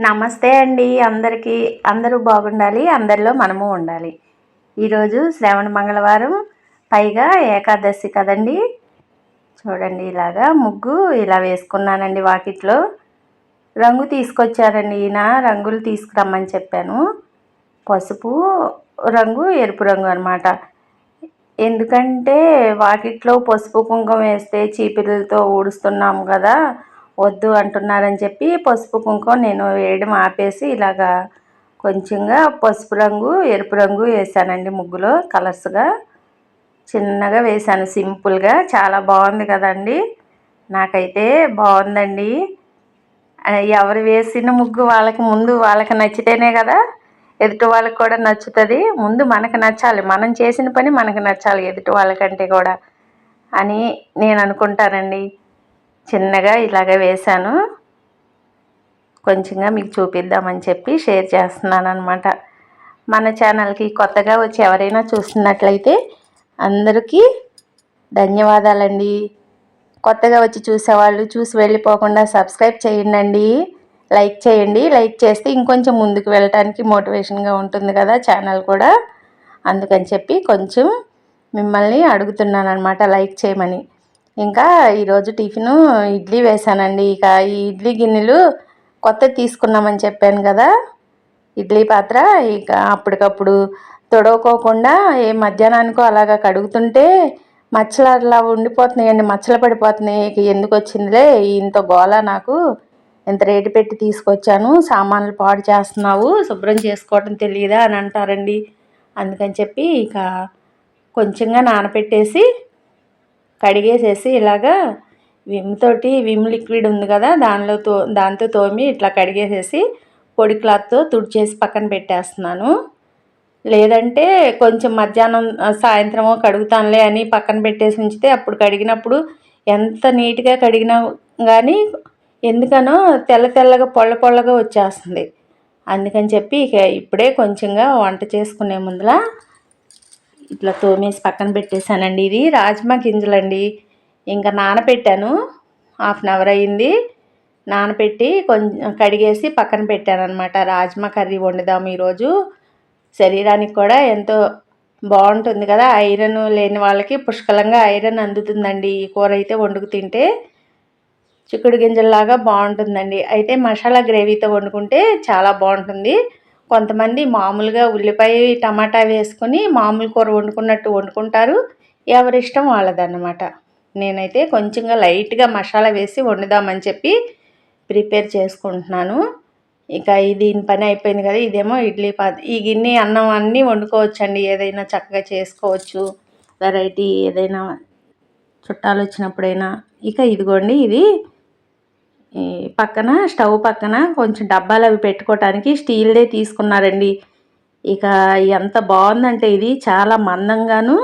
నమస్తే అండి అందరికీ. అందరూ బాగుండాలి, అందరిలో మనము ఉండాలి. ఈరోజు శ్రావణ మంగళవారం, పైగా ఏకాదశి కదండి. చూడండి, ఇలాగా ముగ్గు ఇలా వేసుకున్నానండి. వాకిట్లో రంగు తీసుకొచ్చారండి ఈయన. రంగులు తీసుకురమ్మని చెప్పాను. పసుపు రంగు, ఎరుపు రంగు అనమాట. ఎందుకంటే వాకిట్లో పసుపు కుంకుమ వేస్తే చీపిరులతో ఊడుస్తున్నాము కదా, వద్దు అంటున్నారని చెప్పి పసుపు కుంకుమ నేను వేయడం ఆపేసి ఇలాగా కొంచెంగా పసుపు రంగు, ఎరుపు రంగు వేసానండి. ముగ్గులో కలర్స్గా చిన్నగా వేసాను, సింపుల్గా. చాలా బాగుంది కదండి. నాకైతే బాగుందండి. ఎవరు వేసిన ముగ్గు వాళ్ళకి నచ్చితేనే కదా ఎదుటి వాళ్ళకి కూడా నచ్చుతుంది. ముందు మనకు నచ్చాలి, మనం చేసిన పని మనకు నచ్చాలి ఎదుటి వాళ్ళకంటే కూడా అని నేను అనుకుంటానండి. చిన్నగా ఇలాగ వేశాను. కొంచెంగా మీకు చూపిద్దామని చెప్పి షేర్ చేస్తున్నాను అనమాట. మన ఛానల్కి కొత్తగా వచ్చి ఎవరైనా చూస్తున్నట్లయితే అందరికీ ధన్యవాదాలండి. కొత్తగా వచ్చి చూసేవాళ్ళు చూసి వెళ్ళిపోకుండా సబ్స్క్రైబ్ చేయండి, లైక్ చేయండి. లైక్ చేస్తే ఇంకొంచెం ముందుకు వెళ్ళటానికి మోటివేషన్గా ఉంటుంది కదా ఛానల్ కూడా. అందుకని చెప్పి కొంచెం మిమ్మల్ని అడుగుతున్నాను అనమాట, లైక్ చేయమని. ఇంకా ఈరోజు టిఫిను ఇడ్లీ వేసానండి. ఇక ఈ ఇడ్లీ గిన్నెలు కొత్త తీసుకున్నామని చెప్పాను కదా, ఇడ్లీ పాత్ర. ఇక అప్పటికప్పుడు తొడవకోకుండా మధ్యాహ్నానికో అలాగా కడుగుతుంటే మచ్చలు అలా ఉండిపోతున్నాయండి, మచ్చలు పడిపోతున్నాయి. ఇక ఎందుకు వచ్చిందిలే ఇంత గోల, నాకు ఎంత రేటు పెట్టి తీసుకొచ్చాను, సామాన్లు పాడు చేస్తున్నావు, శుభ్రం చేసుకోవటం తెలియదా అని అంటారండి. అందుకని చెప్పి ఇక కొంచెంగా నానపెట్టేసి కడిగేసేసి ఇలాగా విమ్ లిక్విడ్ ఉంది కదా, దాంతో తోమి ఇట్లా కడిగేసేసి పొడి క్లాత్తో తుడిచేసి పక్కన పెట్టేస్తున్నాను. లేదంటే కొంచెం మధ్యాహ్నం సాయంత్రమో కడుగుతానులే అని పక్కన పెట్టేసి ఉంచితే అప్పుడు కడిగినప్పుడు ఎంత నీట్గా కడిగినా కానీ ఎందుకనో తెల్లగా పొల్లగా వచ్చేస్తుంది. అందుకని చెప్పి ఇక ఇప్పుడే కొంచెంగా వంట చేసుకునే ముందర ఇట్లా తోమేసి పక్కన పెట్టేశానండి. ఇది రాజ్మా గింజలండి. ఇంకా నానపెట్టాను, 1/2 అవర్ అయింది. నానపెట్టి కొంచెం కడిగేసి పక్కన పెట్టాను అనమాట. రాజ్మా కర్రీ వండుదాం ఈరోజు. శరీరానికి కూడా ఎంతో బాగుంటుంది కదా, ఐరన్ లేని వాళ్ళకి పుష్కలంగా ఐరన్ అందుతుందండి. ఈ కూర అయితే వండుకు తింటే చిక్కుడు గింజల్లాగా బాగుంటుందండి. అయితే మసాలా గ్రేవీతో వండుకుంటే చాలా బాగుంటుంది. కొంతమంది మామూలుగా ఉల్లిపాయ టమాటా వేసుకొని మామూలు కూర వండుకున్నట్టు వండుకుంటారు. ఎవరిష్టం వాళ్ళదన్నమాట. నేనైతే కొంచెంగా లైట్గా మసాలా వేసి వండుదామని చెప్పి ప్రిపేర్ చేసుకుంటున్నాను. ఇక దీని పని అయిపోయింది కదా. ఇదేమో ఇడ్లీ పాత్ర. ఈ గిన్నె అన్నం అన్నీ వండుకోవచ్చండి, ఏదైనా చక్కగా చేసుకోవచ్చు, వెరైటీ ఏదైనా చుట్టాలు వచ్చినప్పుడైనా. ఇక ఇదిగోండి, ఇది పక్కన స్టవ్ పక్కన కొంచెం డబ్బాలు అవి పెట్టుకోవటానికి స్టీల్దే తీసుకున్నారండి. ఇక ఎంత బాగుందంటే ఇది చాలా మందంగాను,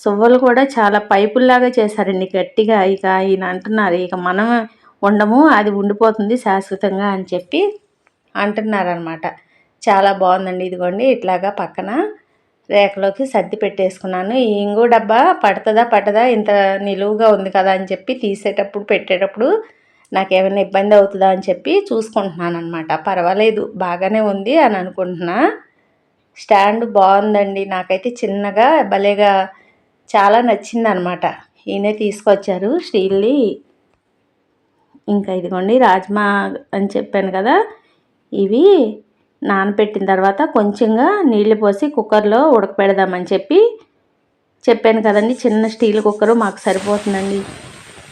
సువ్వలు కూడా చాలా పైపుల్లాగా చేశారండి గట్టిగా. ఇక ఈయన అంటున్నారు ఇక మనం ఉండము, అది ఉండిపోతుంది శాశ్వతంగా అని చెప్పి అంటున్నారనమాట. చాలా బాగుందండి. ఇదిగోండి ఇట్లాగా పక్కన రేకలోకి సర్ది పెట్టేసుకున్నాను. ఈ ఇంగు డబ్బా పట్టదా ఇంత నిలువుగా ఉంది కదా అని చెప్పి తీసేటప్పుడు పెట్టేటప్పుడు నాకేమైనా ఇబ్బంది అవుతుందా అని చెప్పి చూసుకుంటున్నాను అనమాట. పర్వాలేదు, బాగానే ఉంది అని అనుకుంటున్నా. స్టాండ్ బాగుందండి, నాకైతే చిన్నగా భలేగా చాలా నచ్చిందనమాట. ఈయనే తీసుకొచ్చారు స్టీల్ది. ఇంకా ఇదిగోండి రాజ్మా అని చెప్పాను కదా, ఇవి నానపెట్టిన తర్వాత కొంచెంగా నీళ్ళు పోసి కుక్కర్లో ఉడకపెడదామని చెప్పాను కదండి. చిన్న స్టీల్ కుక్కరు మాకు సరిపోతుందండి.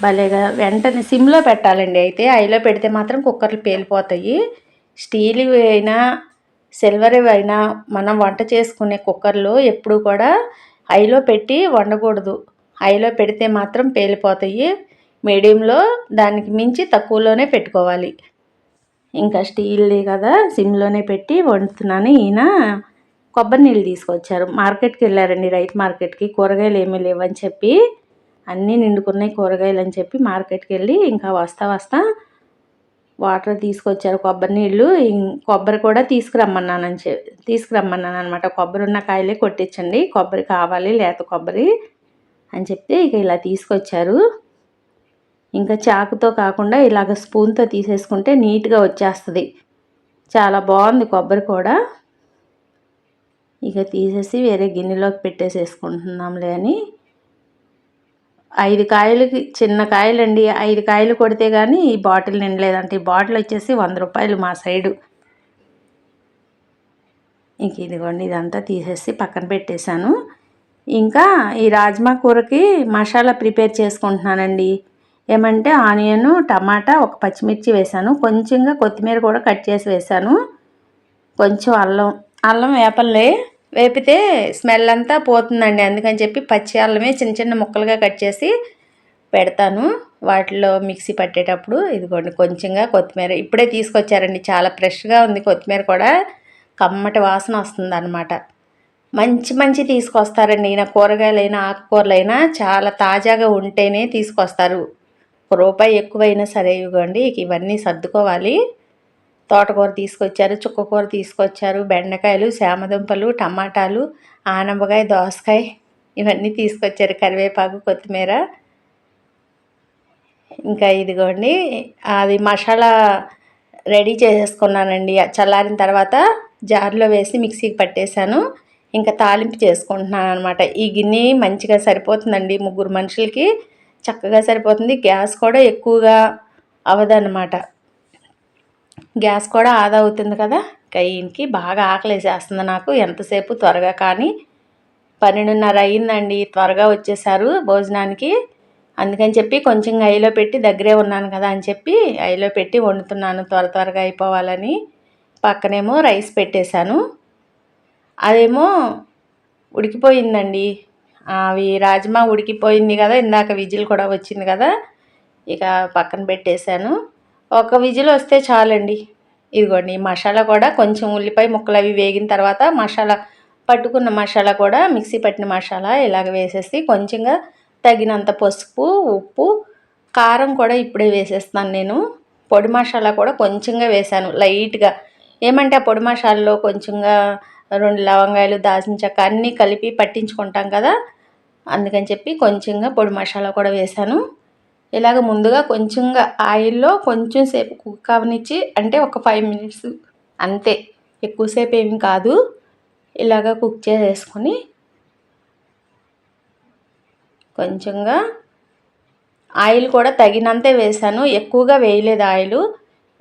భలేగా వెంటనే సిమ్లో పెట్టాలండి. అయితే హైలో పెడితే మాత్రం కుక్కర్లు పేలిపోతాయి. స్టీల్ అయినా సిల్వర్ అయినా మనం వంట చేసుకునే కుక్కర్లో ఎప్పుడు కూడా హైలో పెట్టి వండకూడదు. హైలో పెడితే మాత్రం పేలిపోతాయి. మీడియంలో దానికి మించి తక్కువలోనే పెట్టుకోవాలి. ఇంకా స్టీల్ది కదా, సిమ్లోనే పెట్టి వండుతున్నాను. ఈయన కొబ్బరి నీళ్ళు తీసుకొచ్చారు. మార్కెట్కి వెళ్ళారండి, రైతు మార్కెట్కి. కూరగాయలు ఏమీ లేవని చెప్పి, అన్నీ నిండుకున్నాయి కూరగాయలు అని చెప్పి మార్కెట్కి వెళ్ళి ఇంకా వస్తా వాటర్ తీసుకొచ్చారు, కొబ్బరి నీళ్ళు. కొబ్బరి కూడా తీసుకురమ్మన్నాను అనమాట. కొబ్బరి ఉన్న కాయలే కొట్టించండి, కొబ్బరి కావాలి, లేత కొబ్బరి అని చెప్తే ఇక ఇలా తీసుకొచ్చారు. ఇంకా చాకుతో కాకుండా ఇలాగ స్పూన్తో తీసేసుకుంటే నీట్గా వచ్చేస్తుంది. చాలా బాగుంది కొబ్బరి కూడా. ఇక తీసేసి వేరే గిన్నెలోకి పెట్టేసేసుకుంటున్నాంలే అని. 5 కాయలకి, చిన్న కాయలండి, 5 కాయలు కొడితే కానీ ఈ బాటిల్ నిండలేదంటే, ఈ బాటిల్ వచ్చేసి 100 రూపాయలు మా సైడు. ఇంక ఇదిగోండి, ఇదంతా తీసేసి పక్కన పెట్టేశాను. ఇంకా ఈ రాజ్మా కూరకి మసాలా ప్రిపేర్ చేసుకుంటున్నానండి. ఏమంటే ఆనియన్, టమాటా, ఒక పచ్చిమిర్చి వేశాను, కొంచెంగా కొత్తిమీర కూడా కట్ చేసి వేశాను, కొంచెం అల్లం వేపితే స్మెల్ అంతా పోతుందండి. అందుకని చెప్పి పచ్చి అల్లమే చిన్న చిన్న ముక్కలుగా కట్ చేసి పెడతాను వాటిలో మిక్సీ పట్టేటప్పుడు. ఇదిగోండి కొంచెంగా కొత్తిమీర ఇప్పుడే తీసుకొచ్చారండి, చాలా ఫ్రెష్గా ఉంది కొత్తిమీర కూడా, కమ్మటి వాసన వస్తుంది అనమాట. మంచి తీసుకొస్తారండి ఈయన, కూరగాయలైనా ఆకుకూరలైనా చాలా తాజాగా ఉంటేనే తీసుకొస్తారు. రూపాయి ఎక్కువైనా సరే. ఇవ్వండి ఇవన్నీ సర్దుకోవాలి. తోటకూర తీసుకొచ్చారు, చుక్కకూర తీసుకొచ్చారు, బెండకాయలు, శామదుంపలు, టమాటాలు, ఆనపకాయ, దోసకాయ ఇవన్నీ తీసుకొచ్చారు, కరివేపాకు, కొత్తిమీర. ఇంకా ఇదిగోండి అది మసాలా రెడీ చేసేసుకున్నానండి. చల్లారిన తర్వాత జార్లో వేసి మిక్సీకి పట్టేశాను. ఇంకా తాలింపు చేసుకుంటున్నాను అనమాట. ఈ గిన్నె మంచిగా సరిపోతుందండి, 3 మనుషులకి చక్కగా సరిపోతుంది. గ్యాస్ కూడా ఎక్కువగా అవదన్నమాట, గ్యాస్ కూడా ఆదా అవుతుంది కదా. ఈయనకి బాగా ఆకలేసేస్తుంది నాకు, ఎంతసేపు త్వరగా కానీ 12:30 అయ్యిందండి, త్వరగా వచ్చేసారు భోజనానికి. అందుకని చెప్పి కొంచెం ఐలో పెట్టి, దగ్గరే ఉన్నాను కదా అని చెప్పి ఐలో పెట్టి వండుతున్నాను, త్వరగా అయిపోవాలని. పక్కనేమో రైస్ పెట్టేశాను, అదేమో ఉడికిపోయిందండి. అవి రాజ్మా ఉడికిపోయింది కదా, ఇందాక విజిల్ కూడా వచ్చింది కదా, ఇక పక్కన పెట్టేశాను. ఒక విజిల్ వస్తే చాలండి. ఇదిగోండి మసాలా కూడా కొంచెం ఉల్లిపాయ ముక్కలు అవి వేగిన తర్వాత మసాలా, పట్టుకున్న మసాలా కూడా, మిక్సీ పట్టిన మసాలా ఇలాగ వేసేసి కొంచెంగా తగినంత పసుపు, ఉప్పు, కారం కూడా ఇప్పుడే వేసేస్తాను నేను. పొడి మసాలా కూడా కొంచెంగా వేశాను లైట్గా. ఏమంటే ఆ పొడి మసాలాలో కొంచెంగా 2 లవంగాయలు, దాల్చిన చెక్క అన్నీ కలిపి పట్టించుకుంటాం కదా, అందుకని చెప్పి కొంచెంగా పొడి మసాలా కూడా వేశాను. ఇలాగ ముందుగా కొంచెంగా ఆయిల్లో కొంచెం సేపు కుక్ అవనిచ్చి, అంటే ఒక 5 మినిట్స్ అంతే, ఎక్కువసేపు ఏమి కాదు. ఇలాగ కుక్ చేసేసుకొని కొంచెంగా ఆయిల్ కూడా తగినంతే వేసాను, ఎక్కువగా వేయలేదు ఆయిల్.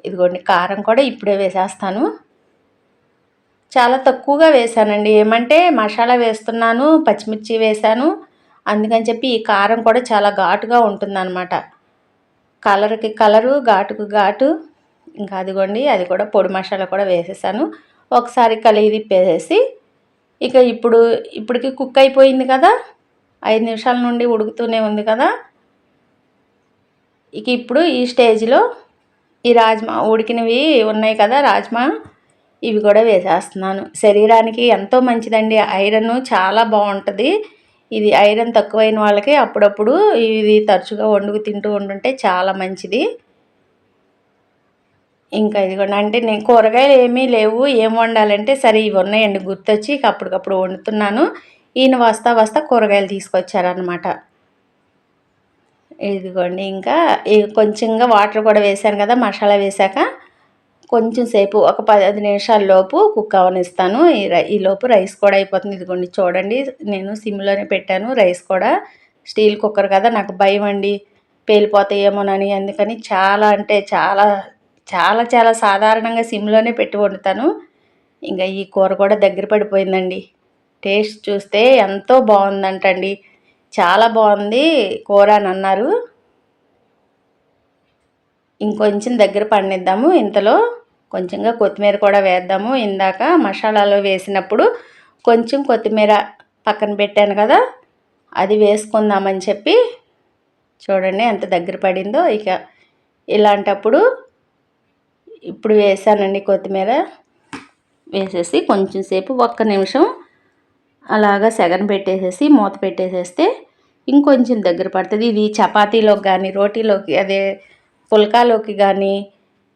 ఇదిగోండి కారం కూడా ఇప్పుడే వేసేస్తాను, చాలా తక్కువగా వేసానండి. ఏమంటే మసాలా వేస్తున్నాను, పచ్చిమిర్చి వేసాను, అందుకని చెప్పి ఈ కారం కూడా చాలా ఘాటుగా ఉంటుందన్నమాట. కలర్కి కలరు, ఘాటుకు ఘాటు. ఇంకా అదిగోండి అది కూడా పొడి మసాలా కూడా వేసేసాను. ఒకసారి కలిగి తిప్పేసేసి ఇక ఇప్పటికి కుక్ అయిపోయింది కదా, 5 నిమిషాల నుండి ఉడుకుతూనే ఉంది కదా. ఇక ఇప్పుడు ఈ స్టేజ్లో ఈ రాజ్మా ఉడికినవి ఉన్నాయి కదా, రాజ్మా ఇవి కూడా వేసేస్తున్నాను. శరీరానికి ఎంతో మంచిదండి, ఐరన్ చాలా బాగుంటుంది. ఇది ఐరన్ తక్కువైన వాళ్ళకి అప్పుడప్పుడు ఇది తరచుగా వండుకు తింటూ ఉంటుంటే చాలా మంచిది. ఇంకా ఇదిగోండి, అంటే నేను కూరగాయలు ఏమీ లేవు, ఏం వండాలంటే సరే ఇవి ఉన్నాయండి గుర్తొచ్చి ఇక అప్పటికప్పుడు వండుతున్నాను. ఈయన వస్తా కూరగాయలు తీసుకొచ్చారనమాట. ఇదిగోండి ఇంకా కొంచెంగా వాటర్ కూడా వేసాను కదా మసాలా వేసాక, కొంచెం సేపు ఒక 10 నిమిషాల లోపు కుక్ అవనిస్తాను. ఈ లోపు రైస్ కూడా అయిపోతుంది. ఇదిగోండి చూడండి, నేను సిమ్లోనే పెట్టాను. రైస్ కూడా స్టీల్ కుక్కర్ కదా, నాకు భయం అండి పేలిపోతాయేమోనని, అందుకని చాలా అంటే చాలా సాధారణంగా సిమ్లోనే పెట్టి వండుతాను. ఇంకా ఈ కూర కూడా దగ్గర పడిపోయిందండి. టేస్ట్ చూస్తే ఎంతో బాగుందంటండి, చాలా బాగుంది కూర అని అన్నారు. ఇంకొంచెం దగ్గర పడినిద్దాము, ఇంతలో కొంచెంగా కొత్తిమీర కూడా వేద్దాము. ఇందాక మసాలాలో వేసినప్పుడు కొంచెం కొత్తిమీర పక్కన పెట్టాను కదా, అది వేసుకుందామని చెప్పి చూడండి ఎంత దగ్గర పడిందో. ఇక ఇలాంటప్పుడు ఇప్పుడు వేసానండి కొత్తిమీర, వేసేసి కొంచెం సేపు 1 నిమిషం అలాగా సెగన పెట్టేసేసి మూత పెట్టేసేస్తే ఇంకొంచెం దగ్గర పడుతుంది. ఇది చపాతీలోకి కానీ, రోటీలోకి, అదే పుల్కాలోకి కానీ,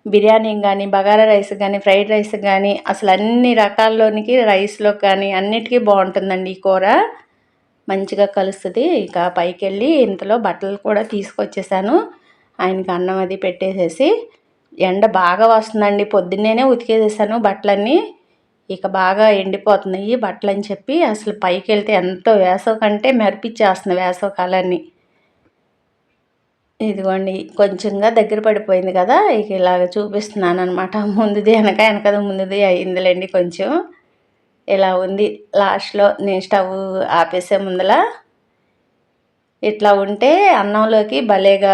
బిర్యానీకి కానీ, బగారా రైస్కి కానీ, ఫ్రైడ్ రైస్కి కానీ, అసలు అన్ని రకాల్లోనికి, రైస్లోకి కానీ అన్నిటికీ బాగుంటుందండి ఈ కూర, మంచిగా కలుస్తుంది. ఇక పైకి వెళ్ళి ఇంతలో బట్టలు కూడా తీసుకొచ్చేసాను, ఆయనకి అన్నం అది పెట్టేసేసి ఎండ బాగా వస్తుందండి. పొద్దున్నేనే ఉతికేసేసాను బట్టలన్నీ. ఇక బాగా ఎండిపోతున్నాయి బట్టలని చెప్పి అసలు పైకి వెళ్తే ఎంతో వేసవి కంటే మెరిపిచ్చేస్తుంది వేసవి కాలాన్ని. ఇదిగోండి కొంచెంగా దగ్గర పడిపోయింది కదా, ఇక ఇలాగ చూపిస్తున్నాను అనమాట. ముందుది వెనక, వెనకది ముందుది అయిందిలేండి కొంచెం. ఇలా ఉంది. లాస్ట్లో నేను స్టవ్ ఆపేసే ముందల ఇట్లా ఉంటే అన్నంలోకి భలేగా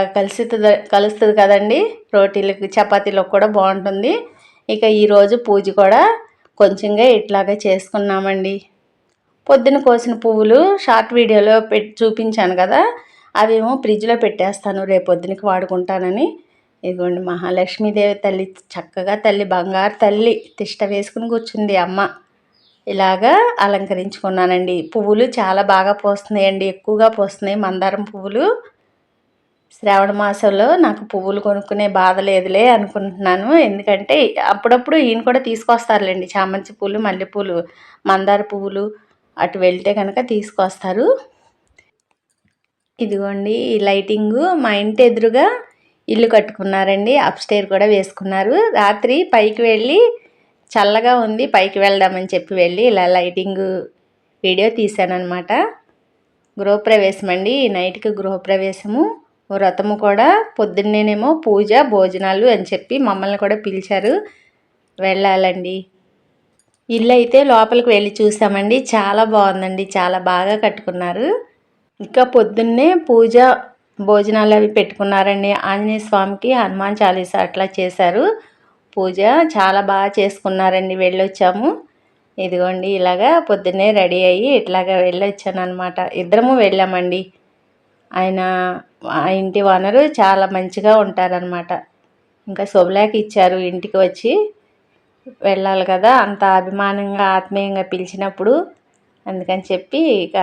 కలుస్తుంది కదండి. రోటీలకి చపాతీలకు కూడా బాగుంటుంది. ఇక ఈరోజు పూజ కూడా కొంచెంగా ఇట్లాగే చేసుకున్నామండి. పొద్దున కోసిన పువ్వులు షార్ట్ వీడియోలో చూపించాను కదా, అవేమో ఫ్రిడ్జ్లో పెట్టేస్తాను రేపొద్దునకి వాడుకుంటానని. ఇదిగోండి మహాలక్ష్మీదేవి తల్లి, చక్కగా తల్లి, బంగారు తల్లి తిష్ట వేసుకుని కూర్చుంది అమ్మ. ఇలాగా అలంకరించుకున్నానండి. పువ్వులు చాలా బాగా పూస్తున్నాయండి, ఎక్కువగా పూస్తున్నాయి మందారం పువ్వులు. శ్రావణ మాసంలో నాకు పువ్వులు కొనుక్కునే బాధ లేదులే అనుకుంటున్నాను. ఎందుకంటే అప్పుడప్పుడు ఈయన కూడా తీసుకొస్తారులేండి, చామంతి పూలు, మల్లెపూలు, మందార పువ్వులు అటు వెళ్తే కనుక తీసుకొస్తారు. ఇదిగోండి ఈ లైటింగు మా ఇంటి ఎదురుగా ఇల్లు కట్టుకున్నారండి. అప్స్టైర్ కూడా వేసుకున్నారు. రాత్రి పైకి వెళ్ళి చల్లగా ఉంది, పైకి వెళ్దామని చెప్పి వెళ్ళి ఇలా లైటింగు వీడియో తీశానమాట. గృహప్రవేశం అండి, నైట్కి గృహప్రవేశము. వ్రతము కూడా పొద్దున్నేనేమో పూజ, భోజనాలు అని చెప్పి మమ్మల్ని కూడా పిలిచారు, వెళ్ళాలండి. ఇల్లు అయితే లోపలికి వెళ్ళి చూసామండి. చాలా బాగుందండి, చాలా బాగా కట్టుకున్నారు. ఇంకా పొద్దున్నే పూజ, భోజనాలు అవి పెట్టుకున్నారండి. ఆంజనేయ స్వామికి హనుమాన్ చాలీసా అట్లా చేశారు. పూజ చాలా బాగా చేసుకున్నారండి. వెళ్ళొచ్చాము. ఇదిగోండి ఇలాగా పొద్దున్నే రెడీ అయ్యి ఇట్లాగా వెళ్ళొచ్చాను అనమాట. ఇద్దరము వెళ్ళామండి. ఆయన ఆ ఇంటి ఓనరు చాలా మంచిగా ఉంటారనమాట. ఇంకా శుభలేఖ ఇచ్చారు ఇంటికి వచ్చి. వెళ్ళాలి కదా, అంత అభిమానంగా ఆత్మీయంగా పిలిచినప్పుడు. అందుకని చెప్పి ఇక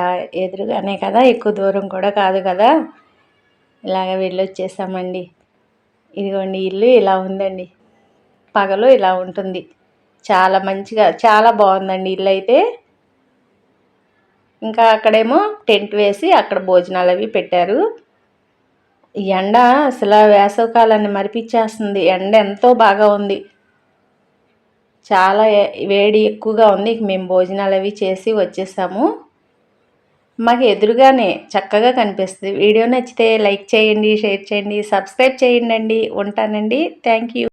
ఎదురుగానే కదా, ఎక్కువ దూరం కూడా కాదు కదా, ఇలాగ వెళ్ళొచ్చేసామండి. ఇదిగోండి ఇల్లు ఇలా ఉందండి. పగలు ఇలా ఉంటుంది. చాలా మంచిగా, చాలా బాగుందండి ఇల్లు అయితే. ఇంకా అక్కడేమో టెంట్ వేసి అక్కడ భోజనాలు అవి పెట్టారు. ఎండ అసలు వేసవికాలాన్ని మరిపించేస్తుంది. ఎండ ఎంతో బాగా ఉంది, చాలా వేడి ఎక్కువగా ఉంది. మేము భోజనాలు అవి చేసి వచ్చేసాము. మాకు ఎదురుగానే చక్కగా కనిపిస్తుంది. వీడియో నచ్చితే లైక్ చేయండి, షేర్ చేయండి, సబ్స్క్రైబ్ చేయండి. ఉంటానండి. Thank you.